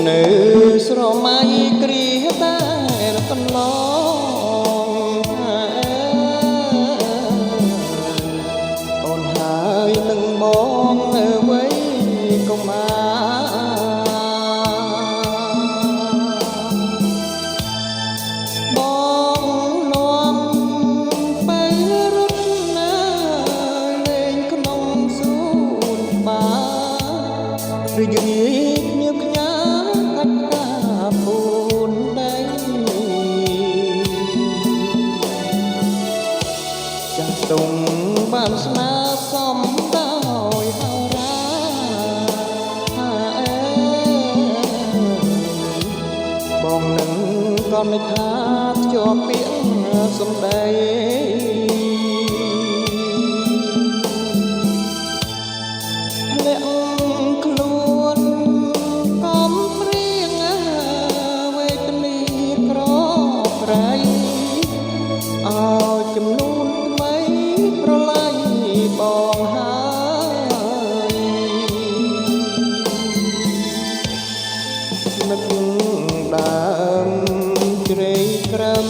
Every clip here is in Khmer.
នៅស្រមៃគ្រាតែកន្លងអូនហើយនឹងបងនៅវ័យកុមារបងនាំទៅរត់ណាលេងក្នុងសួនបាឬយាយគ្នាផ្ញើកាច់តាពូនដីចាស់ទុំបានស្នើសំដោយហោរាបងនឹងកនថាជាប់ពាក្យសម្ដីឲ្យចំនួនថ្មីប្រឡាយបងហើយនឹកដើមជ្រៃក្រឹម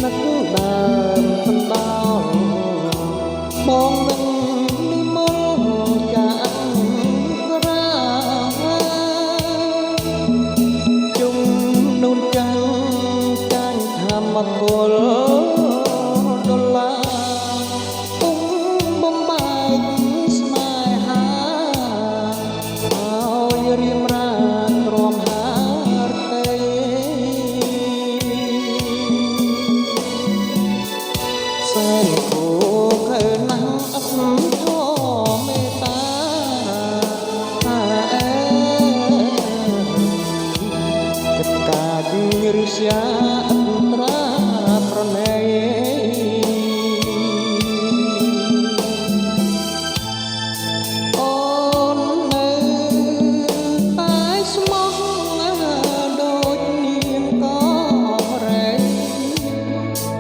នឹកដើមសណ្ដោបងនឹងនិមន្តចាក់ក្រាជុំនូនកាំងចាញ់ធម្មពលដុល្លារពុំបំបែកស្នេហាឲ្យរៀមរាទ្រាំហារតីសែនគូឃើញណាស់អត់ធម៌មេត្តាចិត្តកាចរិស្យាអន្តរាប្រណីអូននៅតែស្មោះដូចនាងក៏រៃ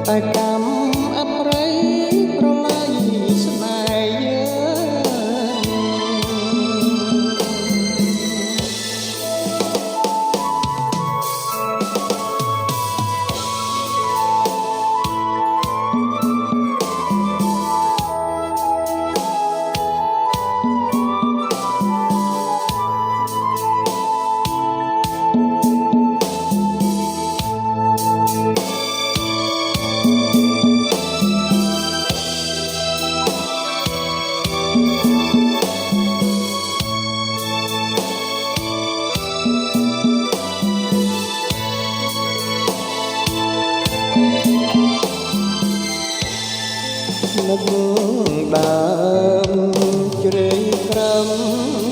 តែកម្មអប្រិយប្រឡាយស្នេហ៍នឹកដើមជ្រៃក្រឹម